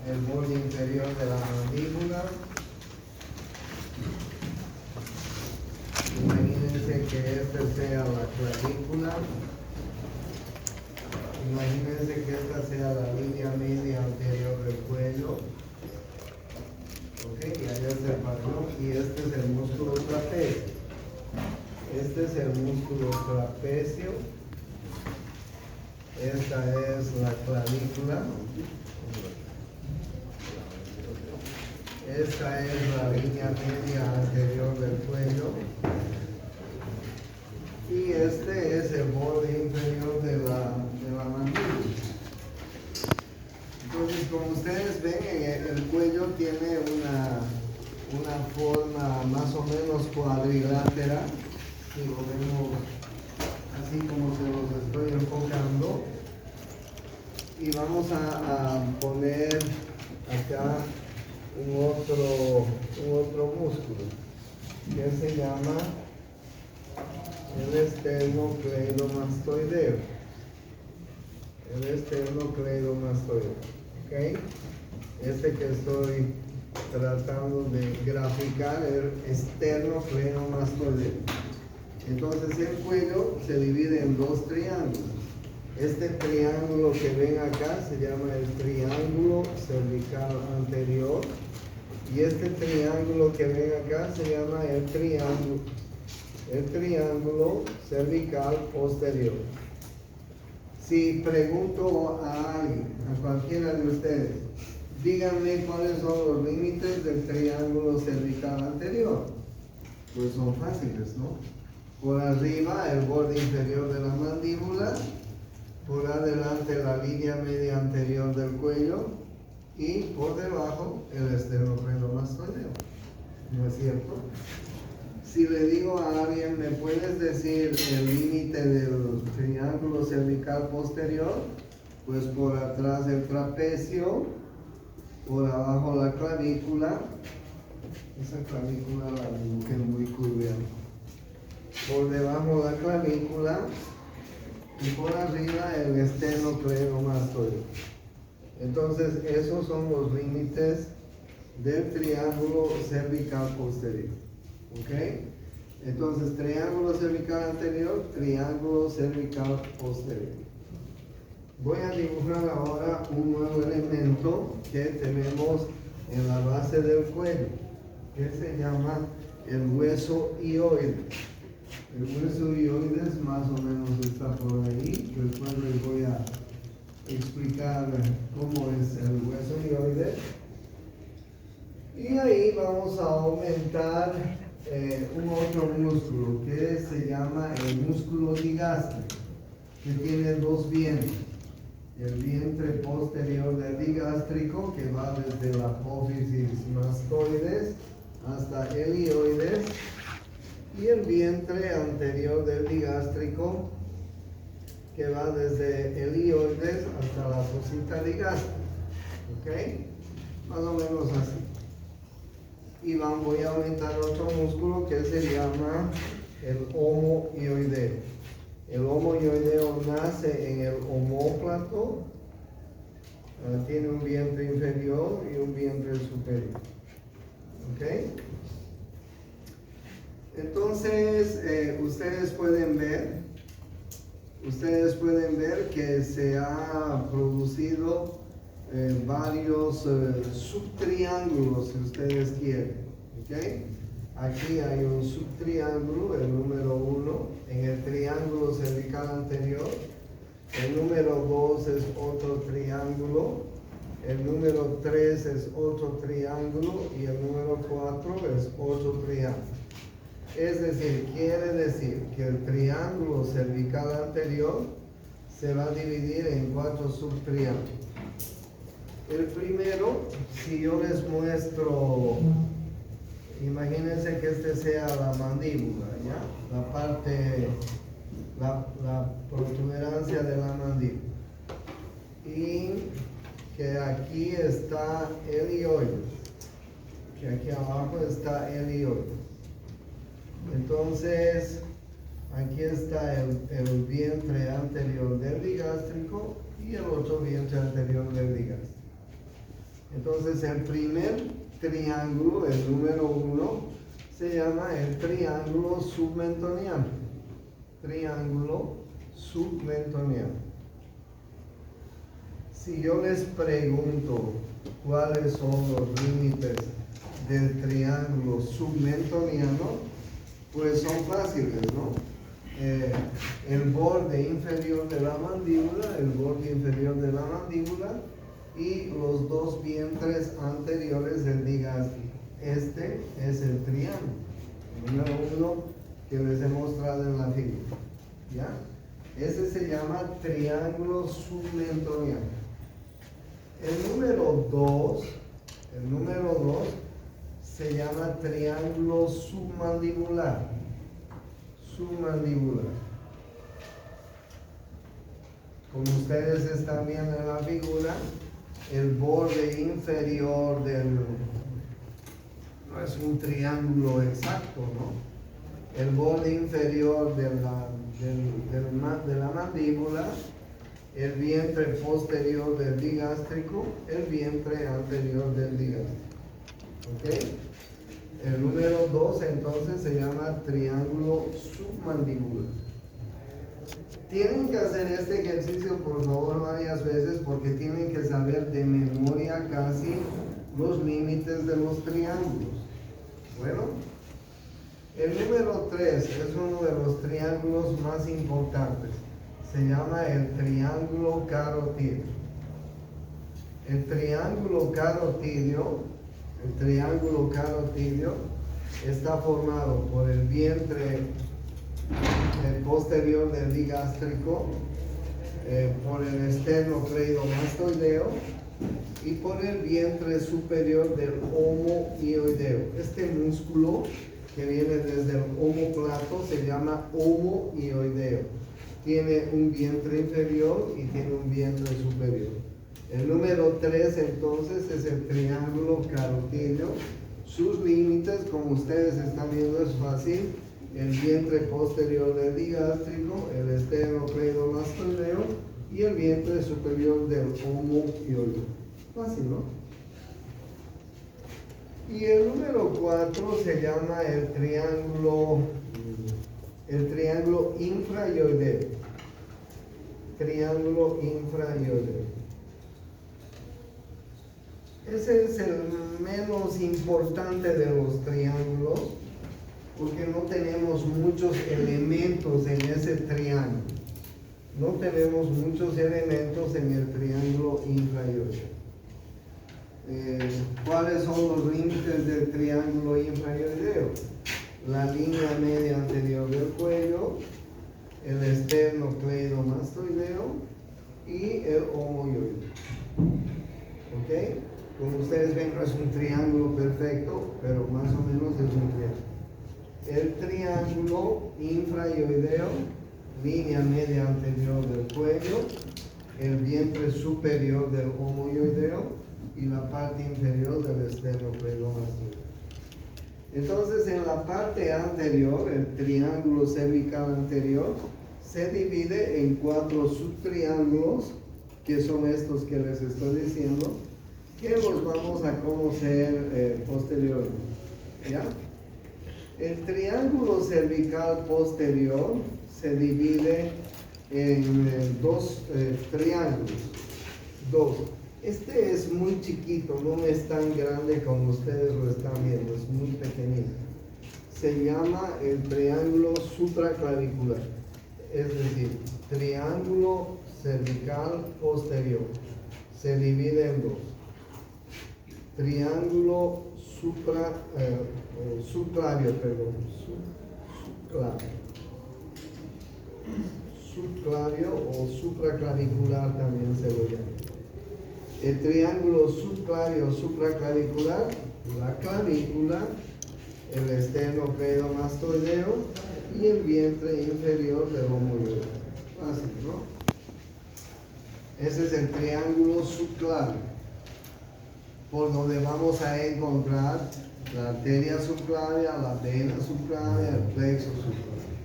el borde inferior de la mandíbula. Imagínense que esta sea la clavícula. Imagínense que esta sea la línea media anterior del cuello. Ok, y allá se pasó. Y este es el músculo trapecio. Este es el músculo trapecio. Esta es la clavícula. Esta es la línea media anterior del cuello. Y este es el borde inferior de la mandíbula. Entonces, como ustedes ven, el cuello tiene una forma más o menos cuadrilátera. Si lo vemos así como se los estoy enfocando. Y vamos a poner acá un otro músculo que se llama el esternocleidomastoideo. El esternocleidomastoideo. ¿Ok? Este que estoy tratando de graficar, el esternocleidomastoideo. Entonces el cuello se divide en dos triángulos. Este triángulo que ven acá se llama el triángulo cervical anterior. Y este triángulo que ven acá se llama el triángulo cervical posterior. Si pregunto a alguien, a cualquiera de ustedes, díganme cuáles son los límites del triángulo cervical anterior. Pues son fáciles, ¿no? Por arriba el borde inferior de la mandíbula, por adelante la línea media anterior del cuello y por debajo el esternocleidomastoideo. ¿No es cierto? Si le digo a alguien, ¿me puedes decir el límite del triángulo cervical posterior? Pues por atrás el trapecio, por abajo la clavícula. Esa clavícula la dibujé muy curviada. Por debajo la clavícula y por arriba el esternocleidomastoideo. Entonces esos son los límites del triángulo cervical posterior. ¿Ok? Entonces triángulo cervical anterior, triángulo cervical posterior. Voy a dibujar ahora un nuevo elemento que tenemos en la base del cuello, que se llama el hueso hioides. El hueso hioides más o menos está por ahí. Después les voy a explicar cómo es el hueso hioides. Y ahí vamos a aumentar un otro músculo que se llama el músculo digástrico, que tiene dos vientres. El vientre posterior del digástrico, que va desde la apófisis mastoides hasta el hioides, y el vientre anterior del digástrico, que va desde el hioides hasta la fosita digástrica. ¿Ok? Más o menos así. Y voy a aumentar otro músculo que se llama el homohioideo. El homohioideo nace en el omóplato, tiene un vientre inferior y un vientre superior. ¿Ok? Entonces, ustedes pueden ver que se ha producido varios subtriángulos, si ustedes quieren. ¿Okay? Aquí hay un subtriángulo, el número 1, en el triángulo cervical anterior. El número 2 es otro triángulo. El número 3 es otro triángulo. Y el número 4 es otro triángulo. Es decir, quiere decir que el triángulo cervical anterior se va a dividir en 4 subtriángulos. El primero, si yo les muestro, imagínense que este sea la mandíbula, ¿ya? La parte, la protuberancia de la mandíbula. Y que aquí está el hioides, que aquí abajo está el hioides. Entonces, aquí está el vientre anterior del digástrico y el otro vientre anterior del digástrico. Entonces el primer triángulo, el número 1, se llama el triángulo submentoniano. Triángulo submentoniano. Si yo les pregunto cuáles son los límites del triángulo submentoniano, pues son fáciles, ¿no? El borde inferior de la mandíbula, y los dos vientres anteriores del digástrico. Este es el triángulo, el número 1 que les he mostrado en la figura. ¿Ya? Ese se llama triángulo submentoniano. El número 2 se llama triángulo submandibular. Como ustedes están viendo en la figura, el borde inferior no es un triángulo exacto, ¿no? El borde inferior de la mandíbula, el vientre posterior del digástrico, el vientre anterior del digástrico. ¿Ok? El número 2 entonces se llama triángulo submandibular. Tienen que hacer este ejercicio por favor varias veces porque tienen que saber de memoria casi los límites de los triángulos. Bueno, el número 3 es uno de los triángulos más importantes. Se llama el triángulo carotidio. El triángulo carotidio está formado por el vientre posterior del digástrico, por el esternocleidomastoideo y por el vientre superior del omoioideo. Este músculo que viene desde el omóplato se llama omoioideo. Tiene un vientre inferior y tiene un vientre superior. El número 3 entonces es el triángulo carotidio. Sus límites, como ustedes están viendo, es fácil. El vientre posterior del digástrico, el esternocleidomastoideo y el vientre superior del omoioideo. Fácil, ¿no? Y el número 4 se llama el triángulo infraioideo. Triángulo infraioideo. Ese es el menos importante de los triángulos porque no tenemos muchos elementos en ese triángulo. No tenemos muchos elementos en el triángulo infraioideo. ¿Cuáles son los límites del triángulo infraioideo? La línea media anterior del cuello, el esternocleidomastoideo y el omoioideo. ¿Ok? Como ustedes ven, no es un triángulo perfecto, pero más o menos es un triángulo. El triángulo infraioideo, línea media anterior del cuello, el vientre superior del omoioideo y la parte inferior del esternocleidomastoideo. Entonces, en la parte anterior, el triángulo cervical anterior, se divide en 4 subtriángulos, que son estos que les estoy diciendo, que los vamos a conocer posteriormente. ¿Ya? El triángulo cervical posterior se divide en 2 triángulos. 2. Este es muy chiquito, no es tan grande como ustedes lo están viendo, es muy pequeñito. Se llama el triángulo supraclavicular, es decir, triángulo cervical posterior. Se divide en 2. Triángulo subclavio o supraclavicular también se lo llama. El triángulo subclavio supraclavicular, la clavícula, el esternocleidomastoideo y el vientre inferior del omoioideo. Fácil, ¿no? Ese es el triángulo subclavio, por donde vamos a encontrar la arteria subclavia, la vena subclavia, el plexo subclavio.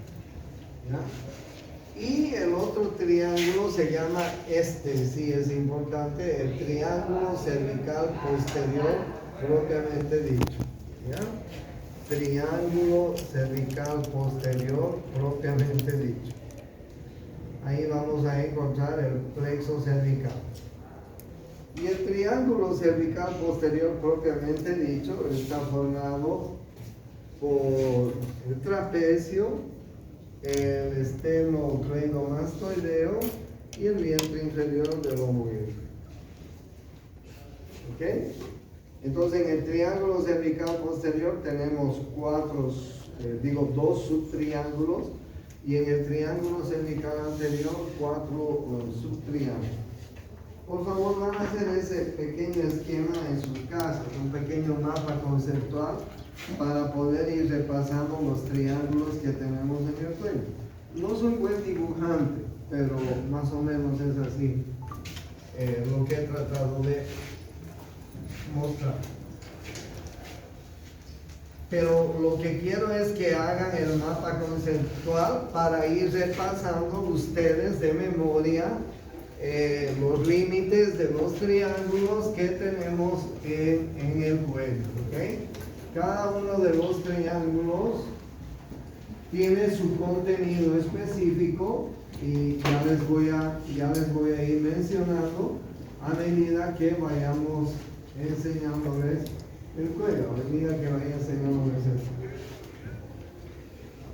¿Ya? Y el otro triángulo se llama sí es importante, el triángulo cervical posterior propiamente dicho. ¿Ya? Triángulo cervical posterior propiamente dicho. Ahí vamos a encontrar el plexo cervical. Y el triángulo cervical posterior propiamente dicho está formado por el trapecio, el esternocleidomastoideo y el vientre inferior del omohídro. ¿Ok? Entonces en el triángulo cervical posterior tenemos dos subtriángulos, y en el triángulo cervical anterior 4 subtriángulos. Por favor, van a hacer ese pequeño esquema en sus casas, un pequeño mapa conceptual para poder ir repasando los triángulos que tenemos en el cuello. No soy buen dibujante, pero más o menos es así lo que he tratado de mostrar. Pero lo que quiero es que hagan el mapa conceptual para ir repasando ustedes de memoria los límites de los triángulos que tenemos en el cuello. ¿Okay? Cada uno de los triángulos tiene su contenido específico y ya les voy a ir mencionando a medida que vayamos enseñándoles el cuello, a medida que vaya enseñándoles esto.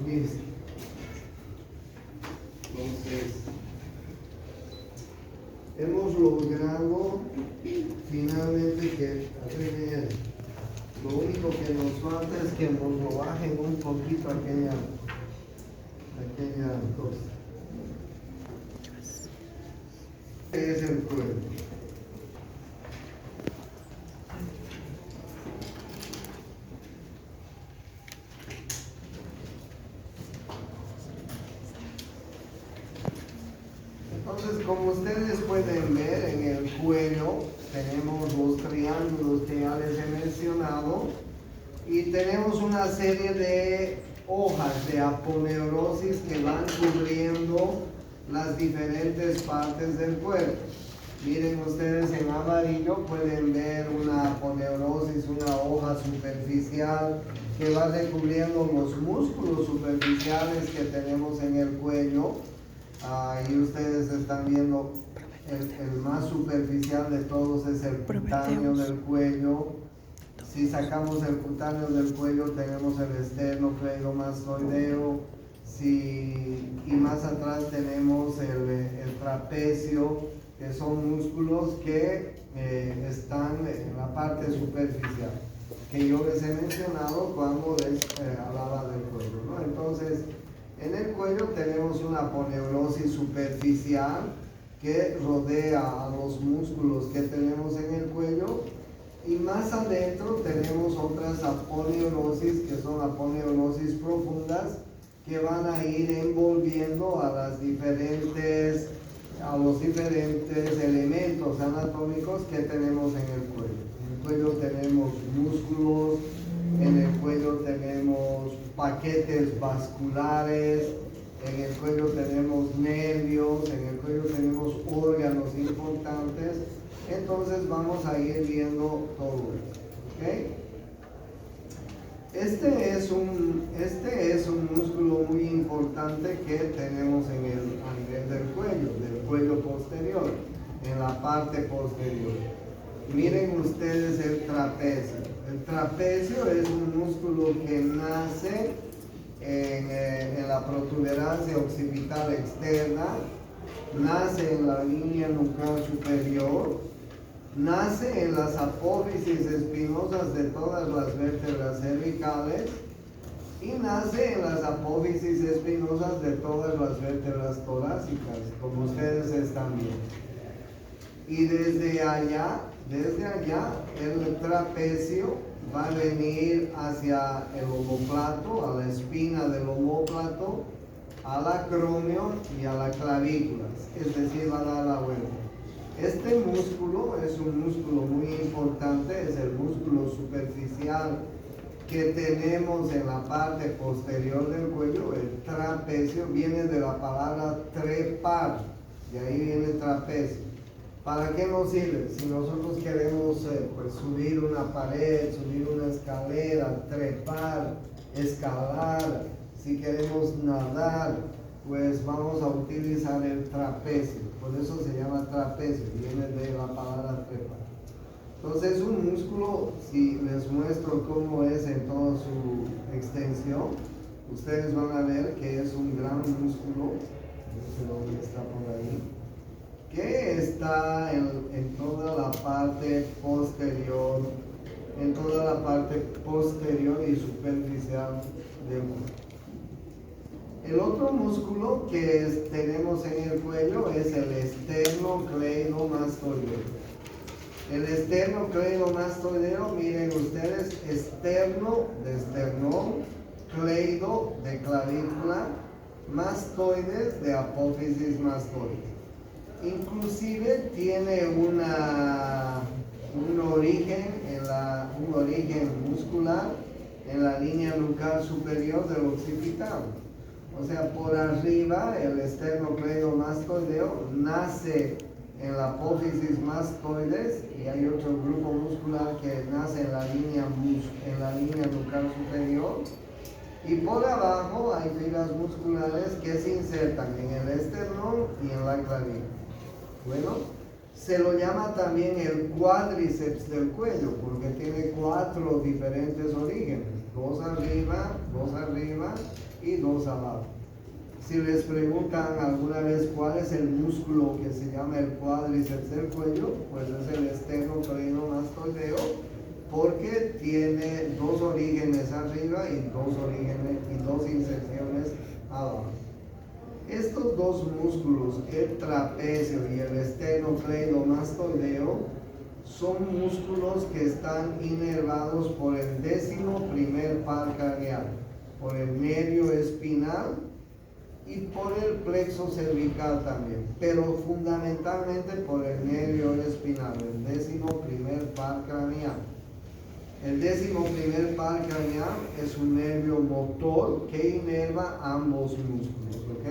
Listo. Entonces, hemos logrado finalmente que lo único que nos falta es que nos lo bajen un poquito aquella cosa. ¿Qué es el cuello? Entonces, como ustedes pueden ver, en el cuello tenemos los triángulos que ya les he mencionado y tenemos una serie de hojas de aponeurosis que van cubriendo las diferentes partes del cuerpo. Miren ustedes, en amarillo pueden ver una aponeurosis, una hoja superficial que va recubriendo los músculos superficiales que tenemos en el cuello. Y ustedes están viendo el más superficial de todos es el cutáneo del cuello. Si sacamos el cutáneo del cuello tenemos el esternocleidomastoideo, y más atrás tenemos el trapecio, que son músculos que están en la parte superficial, que yo les he mencionado cuando les hablaba del cuello, ¿no? Entonces, en el cuello tenemos una aponeurosis superficial que rodea a los músculos que tenemos en el cuello, y más adentro tenemos otras aponeurosis que son aponeurosis profundas que van a ir envolviendo a los diferentes elementos anatómicos que tenemos en el cuello. En el cuello tenemos músculos, en el cuello tenemos paquetes vasculares, en el cuello tenemos nervios, en el cuello tenemos órganos importantes. Entonces vamos a ir viendo todo esto. ¿Okay? Este es un músculo muy importante que tenemos a nivel del cuello posterior, en la parte posterior. Miren ustedes el trapecio. El trapecio es un músculo que nace en la protuberancia occipital externa, nace en la línea nucal superior, nace en las apófisis espinosas de todas las vértebras cervicales y nace en las apófisis espinosas de todas las vértebras torácicas, como ustedes están viendo. Y desde allá el trapecio va a venir hacia el omóplato, a la espina del omóplato, al acromio y a la clavícula, es decir, va a dar la vuelta. Este músculo es un músculo muy importante, es el músculo superficial que tenemos en la parte posterior del cuello, el trapecio, viene de la palabra trepar, de ahí viene trapecio. ¿Para qué nos sirve? Si nosotros queremos pues subir una pared, subir una escalera, trepar, escalar, si queremos nadar, pues vamos a utilizar el trapecio. Por eso se llama trapecio, viene de la palabra trepar. Entonces es un músculo, si les muestro cómo es en toda su extensión, ustedes van a ver que es un gran músculo, no sé dónde está por ahí, que está en toda la parte posterior, y superficial del cuerpo. El otro músculo que tenemos en el cuello es el esternocleidomastoideo. El esternocleidomastoideo, miren ustedes, externo de esternón, cleido de clavícula, mastoides de apófisis mastoides. Inclusive tiene un origen muscular en la línea nucal superior del occipital. O sea, por arriba el esternocleidomastoideo nace en la apófisis mastoides y hay otro grupo muscular que nace en la línea nucal superior. Y por abajo hay fibras musculares que se insertan en el esternón y en la clavícula. Bueno, se lo llama también el cuádriceps del cuello porque tiene 4 diferentes orígenes, 2 arriba y 2 abajo. Si les preguntan alguna vez cuál es el músculo que se llama el cuádriceps del cuello, pues es el esternocleidomastoideo, porque tiene 2 orígenes arriba y 2 inserciones abajo. Estos 2 músculos, el trapecio y el esternocleidomastoideo, son músculos que están inervados por el 11º par craneal, por el nervio espinal y por el plexo cervical también, pero fundamentalmente por el nervio espinal, el 11º par craneal. El 11º par craneal es un nervio motor que inerva ambos músculos, ¿ok?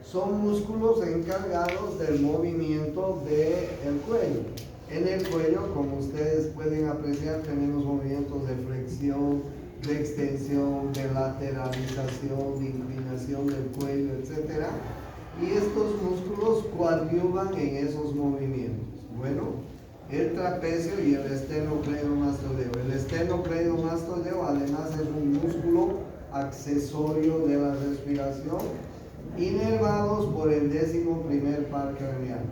Son músculos encargados del movimiento del cuello. En el cuello, como ustedes pueden apreciar, tenemos movimientos de flexión, de extensión, de lateralización, de inclinación del cuello, etc. Y estos músculos coadyuvan en esos movimientos. Bueno, el trapecio y el esternocleidomastoideo. El esternocleidomastoideo además es un músculo accesorio de la respiración, inervados por el 11º par craneal.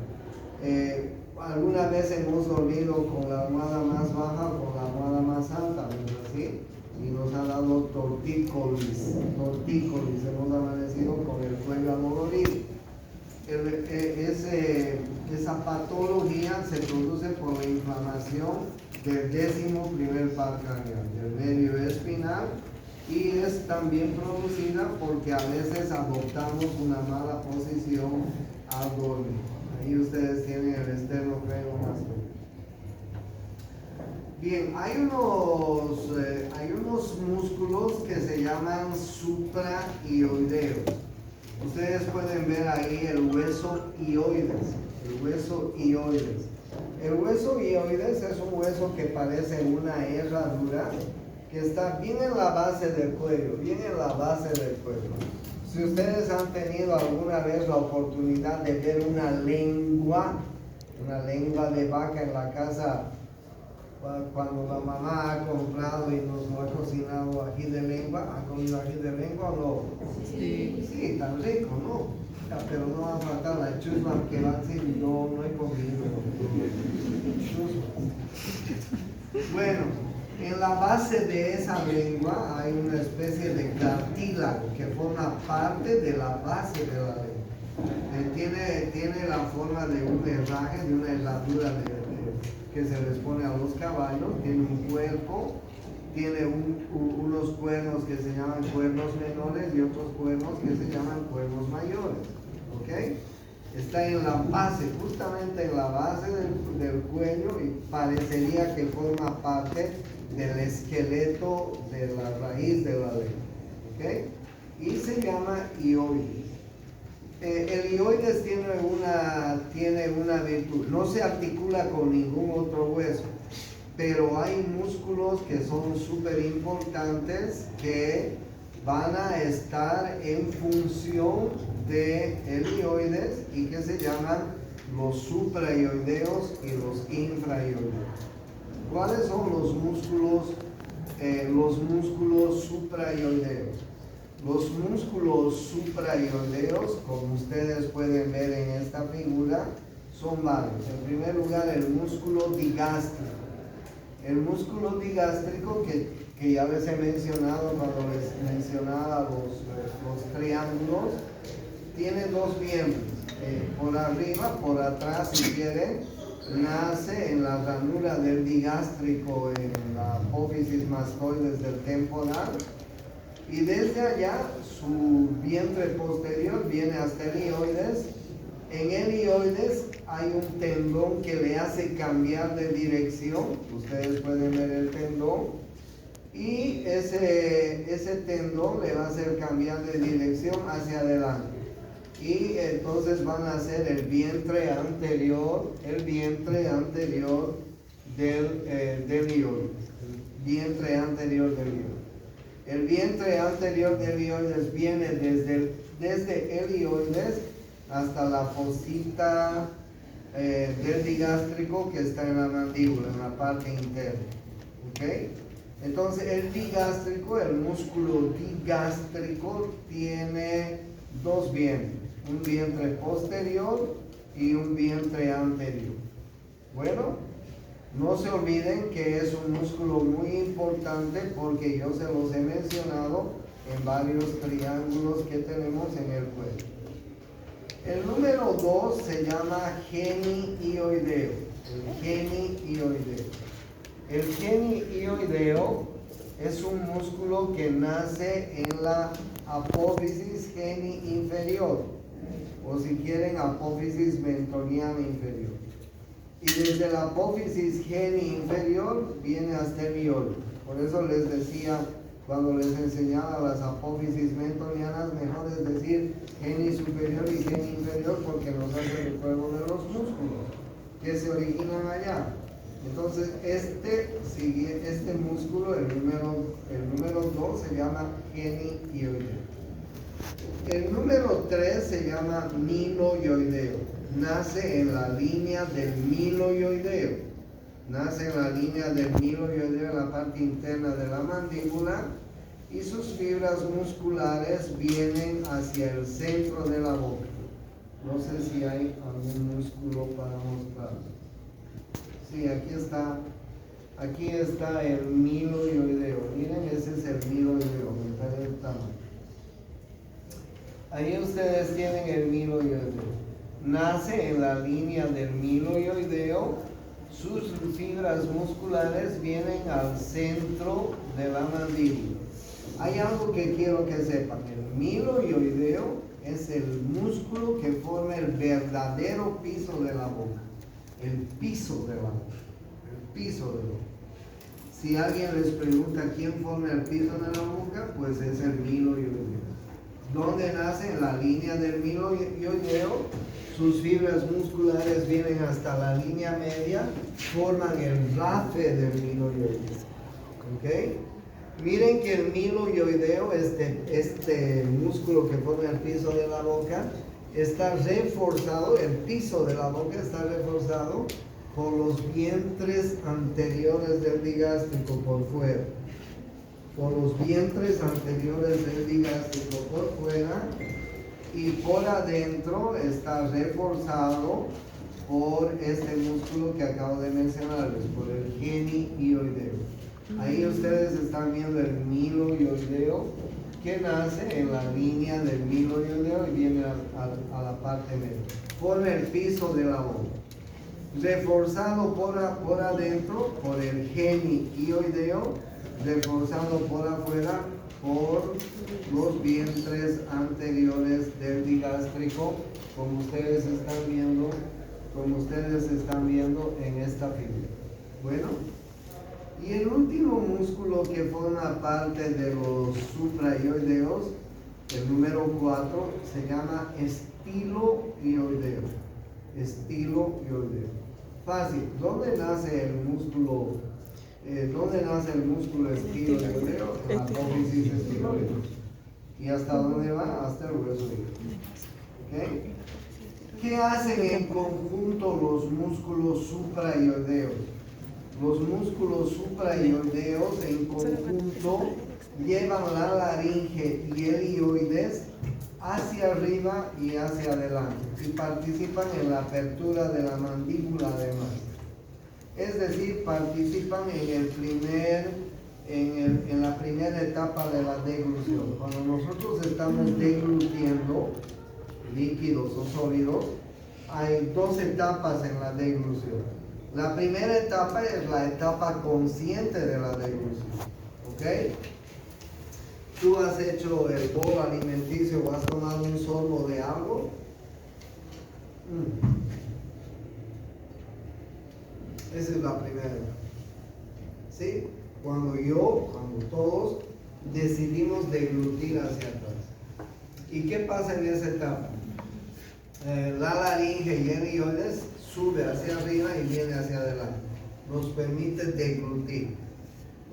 Alguna vez hemos dormido con la almohada más baja o con la almohada más alta, ¿verdad? ¿Sí? Y nos ha dado tortícolis, hemos amanecido con el cuello adolorido. Esa patología se produce por la inflamación del 11º par craneal, del nervio espinal, y es también producida porque a veces adoptamos una mala posición al dormir. Ahí ustedes tienen el esternocleidomastoideo. Bien, hay unos músculos que se llaman supraioideos. Ustedes pueden ver ahí el hueso ioides. El hueso ioides es un hueso que parece una herradura que está bien en la base del cuello, Si ustedes han tenido alguna vez la oportunidad de ver una lengua de vaca en la casa, cuando la mamá ha comprado y nos lo ha cocinado ají de lengua, ¿ha comido ají de lengua o no? Sí, tan rico, ¿no? Pero no va a faltar la chusma que va a decir, no he comido chusma. Bueno, en la base de esa lengua hay una especie de cartílago que forma parte de la base de la lengua. Tiene la forma de un herraje, de una herradura que se les pone a los caballos, tiene un cuerpo, tiene unos cuernos que se llaman cuernos menores y otros cuernos que se llaman cuernos mayores, ¿ok? está en la base, justamente en la base del cuello, y parecería que forma parte del esqueleto de la raíz de la lengua. ¿Okay? Y se llama hioides. El hioides tiene una virtud, no se articula con ningún otro hueso, pero hay músculos que son súper importantes que van a estar en función del hioides y que se llaman los suprahioideos y los infrahioideos. ¿Cuáles son los músculos suprahioideos? Los músculos suprahioideos, como ustedes pueden ver en esta figura, son varios. En primer lugar, el músculo digástrico. El músculo digástrico que ya les he mencionado cuando les mencionaba los triángulos, tiene dos miembros. Por arriba, por atrás, si quieren, nace en la ranura del digástrico, en la apófisis mastoides del temporal, y desde allá su vientre posterior viene hasta el hioides. En el hioides hay un tendón que le hace cambiar de dirección. Ustedes pueden ver el tendón. Y ese tendón le va a hacer cambiar de dirección hacia adelante. Y entonces van a hacer el vientre anterior del hioides. El vientre anterior del hioides. El vientre anterior del hioides viene desde el hioides hasta la fosita del digástrico que está en la mandíbula, en la parte interna. ¿Okay? Entonces el digástrico, el músculo digástrico, tiene dos vientres, un vientre posterior y un vientre anterior. Bueno, no se olviden que es un músculo muy importante porque yo se los he mencionado en varios triángulos que tenemos en el cuello. El número 2 se llama genihioideo. El genihioideo. El genihioideo es un músculo que nace en la apófisis geni inferior, o si quieren, apófisis mentoniana inferior. Y desde la apófisis geni inferior viene hasta el hioides. Por eso les decía, cuando les enseñaba las apófisis mentonianas, mejor es decir geni superior y geni inferior, porque nos hace el juego de los músculos que se originan allá. Entonces este músculo, el número 2, se llama genihioideo. El número 3 se llama milohioideo. Nace en la línea del milohioideo. Nace en la línea del milohioideo, en la parte interna de la mandíbula, y sus fibras musculares vienen hacia el centro de la boca. No sé si hay algún músculo para mostrar. Sí, aquí está el milohioideo. Miren, ese es el milohioideo, mitad del tamaño. Ahí ustedes tienen el milohioideo. Nace en la línea del milohioideo. Sus fibras musculares vienen al centro de la mandíbula. Hay algo que quiero que sepan. El milohioideo es el músculo que forma el verdadero piso de la boca. El piso de la boca. El piso de la boca. Si alguien les pregunta quién forma el piso de la boca, pues es el milohioideo. ¿Dónde nace? En la línea del milohioideo. Sus fibras musculares vienen hasta la línea media, forman el rafe del milohioideo. ¿Okay? Miren que el milohioideo, este músculo que forma el piso de la boca, está reforzado, el piso de la boca está reforzado por los vientres anteriores del digástrico por fuera. Por los vientres anteriores del digástrico por fuera, y por adentro está reforzado por este músculo que acabo de mencionarles, por el genihioideo. Ahí ustedes están viendo el milohioideo que nace en la línea del milohioideo y viene a la parte media. Forma el piso de la boca. Reforzado por adentro por el genihioideo, reforzado por afuera por los vientres anteriores del digástrico, como ustedes están viendo en esta figura. Bueno, y el último músculo que forma parte de los suprayoideos, el número 4, se llama estiloioideo. Estiloioideo. Fácil. ¿Dónde nace el músculo estiloioideo? En la apófisis estiloide. ¿Y hasta dónde va? Hasta el hueso hígado. ¿Okay? ¿Qué hacen en conjunto los músculos suprayoideos? Los músculos suprayoideos en conjunto llevan la laringe y el ioides hacia arriba y hacia adelante y participan en la apertura de la mandíbula además. Es decir, participan en la primera etapa de la deglución. Cuando nosotros estamos deglutiendo líquidos o sólidos, hay dos etapas en la deglución. La primera etapa es la etapa consciente de la deglución. ¿Ok? Tú has hecho el bol alimenticio o has tomado un sorbo de algo. Esa es la primera etapa. ¿Sí? Cuando todos decidimos deglutir hacia atrás. ¿Y qué pasa en esa etapa? La laringe y el ioides sube hacia arriba y viene hacia adelante. Nos permite deglutir.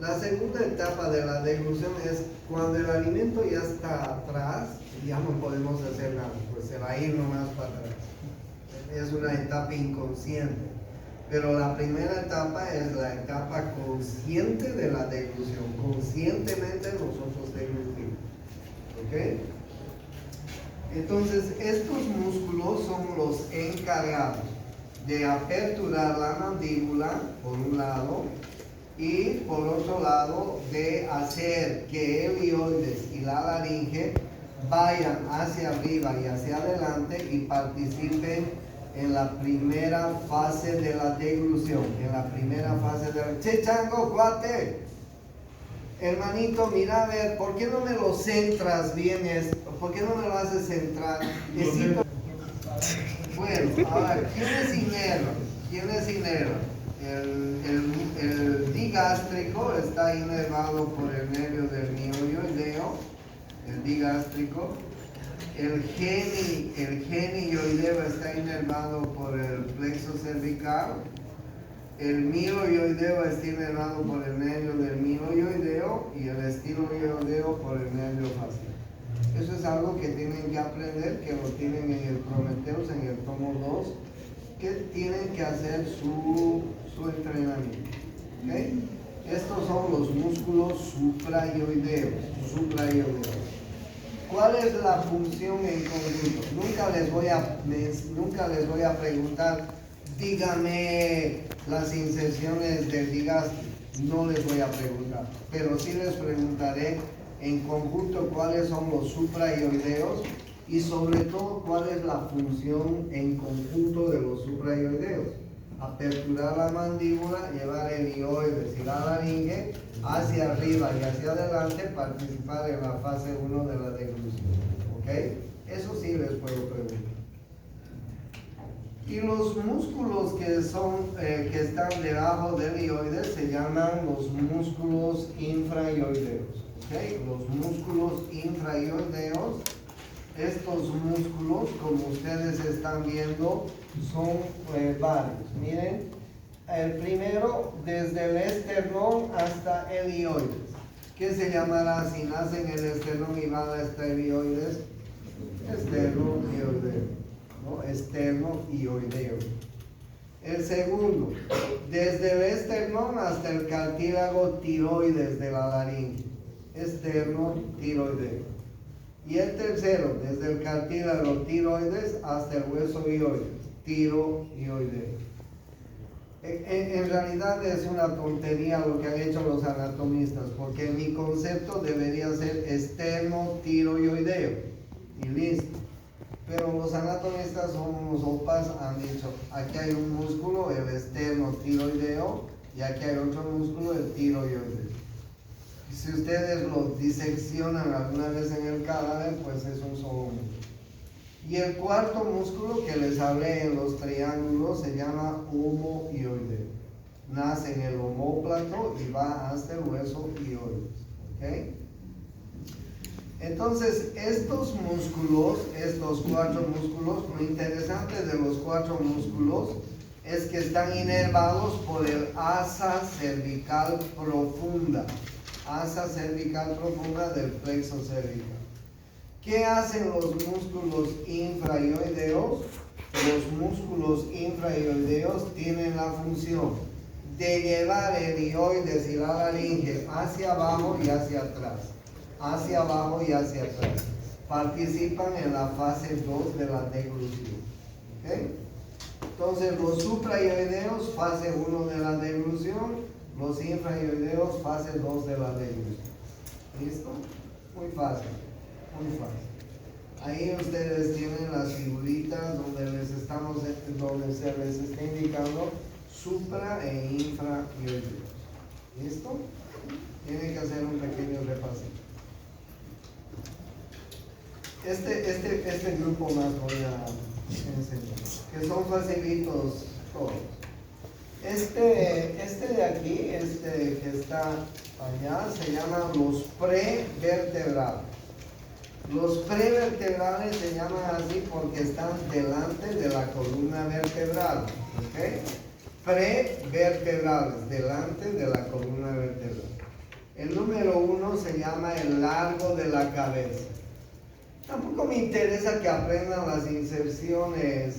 La segunda etapa de la deglución es cuando el alimento ya está atrás y ya no podemos hacer nada, pues se va a ir nomás para atrás. Es una etapa inconsciente. Pero la primera etapa es la etapa consciente de la deglución. Conscientemente nosotros deglutimos. ¿Ok? Entonces, estos músculos son los encargados de aperturar la mandíbula, por un lado, y por otro lado, de hacer que el ioides y la laringe vayan hacia arriba y hacia adelante y participen en la primera fase de la deglución. En la primera fase de la... Che, chango, cuate. Hermanito, mira, a ver, ¿por qué no me lo centras bien? ¿Por qué no me lo haces centrar? Bueno, ahora, ¿quién es inerva? El digástrico está inervado por el nervio del mioioideo, el digástrico. El genioideo está inervado por el plexo cervical. El mioioideo está inervado por el nervio del mioioideo y el estiloioideo por el nervio facial. Eso es algo que tienen que aprender, que lo tienen en el Prometheus, en el tomo 2, que tienen que hacer su entrenamiento. ¿Okay? Estos son los músculos suprayoideos. ¿Cuál es la función en conjunto? Nunca les voy a preguntar, dígame las inserciones del digástrico. No les voy a preguntar, pero sí les preguntaré en conjunto cuáles son los suprayoideos y sobre todo cuál es la función en conjunto de los suprayoideos. Aperturar la mandíbula, llevar el ioides y la laringe hacia arriba y hacia adelante, participar en la fase 1 de la deglución. ¿Ok? Eso sí les puedo preguntar. Y los músculos que están debajo del ioides se llaman los músculos infrayoideos. ¿Okay? Los músculos infrayoideos, estos músculos, como ustedes están viendo, son varios. Miren, el primero desde el esternón hasta el ioides. ¿Qué se llamará si nace en el esternón y va hasta el ioides? Esterno-ioideo. ¿No? Esterno-ioideo. El segundo, desde el esternón hasta el cartílago tiroides de la laringe. Esterno-tiroideo. Y el tercero, desde el cartílago tiroides hasta el hueso ioides. Tiroioideo. En realidad es una tontería lo que han hecho los anatomistas, porque mi concepto debería ser esterno-tiroideo. Y listo. Pero los anatomistas son unos opas, han dicho, aquí hay un músculo, el esterno-tiroideo, y aquí hay otro músculo, el tiroioideo. Si ustedes lo diseccionan alguna vez en el cadáver, pues es un solo músculo. Y el cuarto músculo que les hablé en los triángulos se llama omohioideo. Nace en el omóplato y va hasta el hueso hioides. ¿Okay? Entonces, estos músculos, estos cuatro músculos, lo interesante de los cuatro músculos es que están inervados por el asa cervical profunda. Asa cervical profunda del plexo cervical. ¿Qué hacen los músculos infrahioideos? Los músculos infrahioideos tienen la función de llevar el hioides y la laringe hacia abajo y hacia atrás. Hacia abajo y hacia atrás. Participan en la fase 2 de la deglución. ¿Okay? Entonces los suprahioideos, fase 1 de la deglución, los infrahioideos, fase 2 de la deglución. ¿Listo? Muy fácil. Muy fácil. Ahí ustedes tienen las figuritas donde donde se les está indicando supra e infrahioideos. ¿Listo? Tienen que hacer un pequeño repasito. Este grupo más voy a enseñar, que son facilitos todos. Este de aquí, que está allá, se llaman los prevertebrales. Los prevertebrales se llaman así porque están delante de la columna vertebral. ¿Okay? Prevertebrales, delante de la columna vertebral. El número 1 se llama el largo de la cabeza. Tampoco me interesa que aprendan las inserciones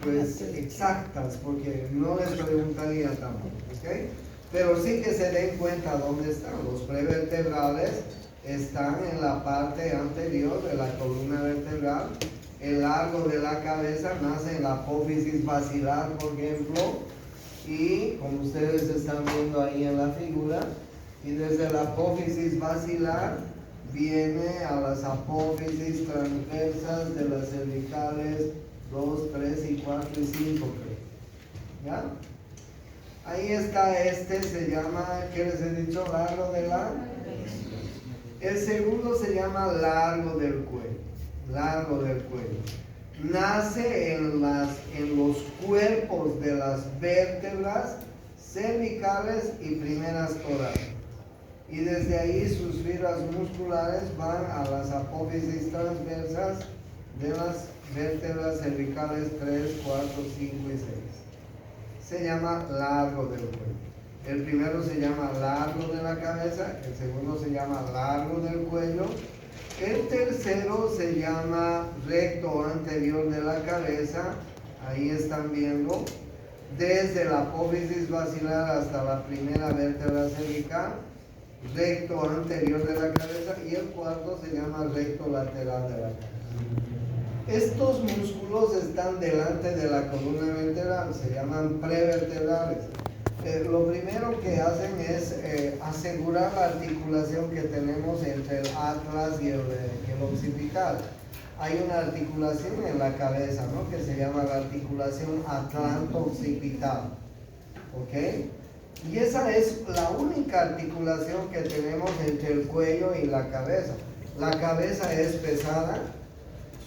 pues exactas, porque no les preguntaría tampoco, ¿okay? Pero sí que se den cuenta dónde están. Los prevertebrales están en la parte anterior de la columna vertebral. El largo de la cabeza nace en la apófisis basilar, por ejemplo, y como ustedes están viendo ahí en la figura, y desde la apófisis basilar viene a las apófisis transversas de las cervicales 2, 3 y 4 y 5, creo. ¿Ya? Ahí está, se llama, ¿qué les he dicho? Largo de la... El segundo se llama largo del cuello. Largo del cuello. Nace en los cuerpos de las vértebras cervicales y primeras torácicas. Y desde ahí sus fibras musculares van a las apófisis transversas de las vértebras cervicales 3, 4, 5 y 6. Se llama largo del cuello. El primero se llama largo de la cabeza, el segundo se llama largo del cuello, el tercero se llama recto anterior de la cabeza, ahí están viendo, desde la apófisis basilar hasta la primera vértebra cervical, recto anterior de la cabeza, y el cuarto se llama recto lateral de la cabeza. Estos músculos están delante de la columna vertebral, se llaman prevertebrales. Lo primero que hacen es asegurar la articulación que tenemos entre el atlas y el occipital. Hay una articulación en la cabeza, ¿no?, que se llama la articulación atlanto-occipital. ¿Ok? Y esa es la única articulación que tenemos entre el cuello y la cabeza. La cabeza es pesada,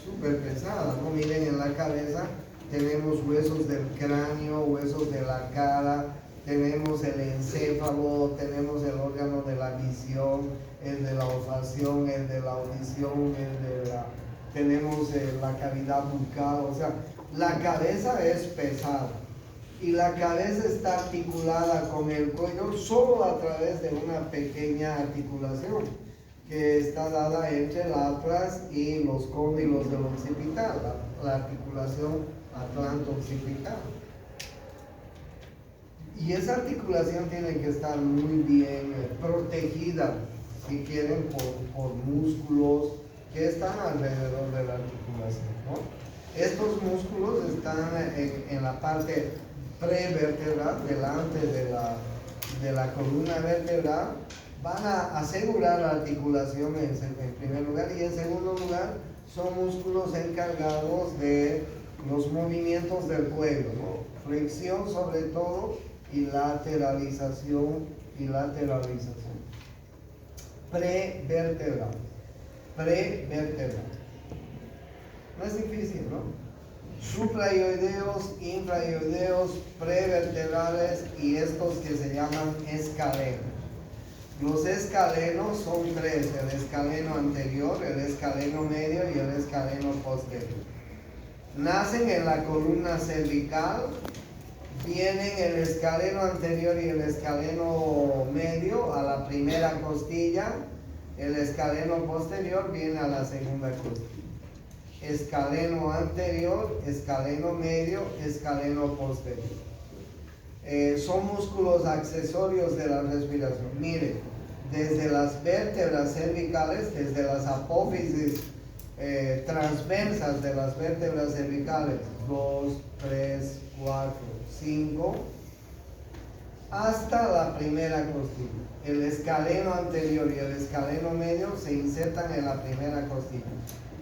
súper pesada, ¿no? Miren, en la cabeza tenemos huesos del cráneo, huesos de la cara, tenemos el encéfalo, tenemos el órgano de la visión, el de la olfacción, el de la audición, tenemos la cavidad bucal. O sea, la cabeza es pesada y la cabeza está articulada con el cuello solo a través de una pequeña articulación que está dada entre el atlas y los cóndilos del occipital, la articulación atlanto-occipital. Y esa articulación tiene que estar muy bien protegida, si quieren, por músculos que están alrededor de la articulación, ¿no? Estos músculos están en la parte prevertebral, delante de la columna vertebral. Van a asegurar la articulación en primer lugar, y en segundo lugar son músculos encargados de los movimientos del cuello, ¿no? Flexión sobre todo, y lateralización. prevertebral. Prevertebral. No es difícil, ¿no? Suprayoideos, infrayoideos, prevertebrales y estos que se llaman escalenos. Los escalenos son tres: el escaleno anterior, el escaleno medio y el escaleno posterior. Nacen en la columna cervical, vienen el escaleno anterior y el escaleno medio a la primera costilla, el escaleno posterior viene a la segunda costilla. Escaleno anterior, escaleno medio, escaleno posterior. Son músculos accesorios de la respiración. Miren, desde las vértebras cervicales, desde las apófisis transversas de las vértebras cervicales, 2, 3, 4, 5, hasta la primera costilla. El escaleno anterior y el escaleno medio se insertan en la primera costilla.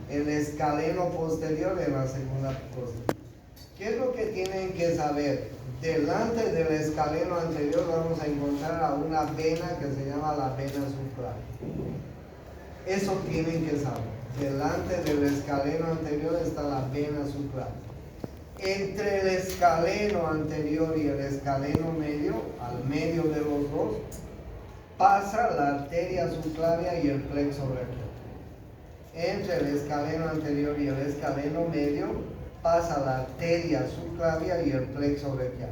El escaleno posterior en la segunda costilla. ¿Qué es lo que tienen que saber? Delante del escaleno anterior vamos a encontrar a una vena que se llama la vena subclaviana. Eso tienen que saber. Delante del escaleno anterior está la vena subclaviana. Entre el escaleno anterior y el escaleno medio, al medio de los dos, pasa la arteria subclavia y el plexo braquial. Entre el escaleno anterior y el escaleno medio pasa la arteria subclavia y el plexo braquial.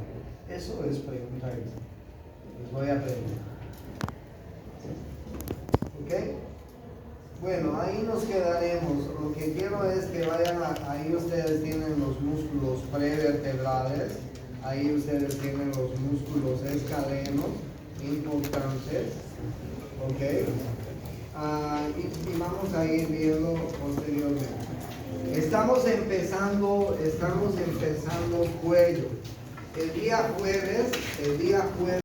Eso es pregunta esa. Les voy a preguntar. ¿Ok? Bueno, ahí nos quedaremos. Lo que quiero es que vayan ahí ustedes tienen los músculos prevertebrales, ahí ustedes tienen los músculos escalenos importantes. ¿Ok? Y vamos a ir viendo posteriormente. Estamos empezando cuello. El día jueves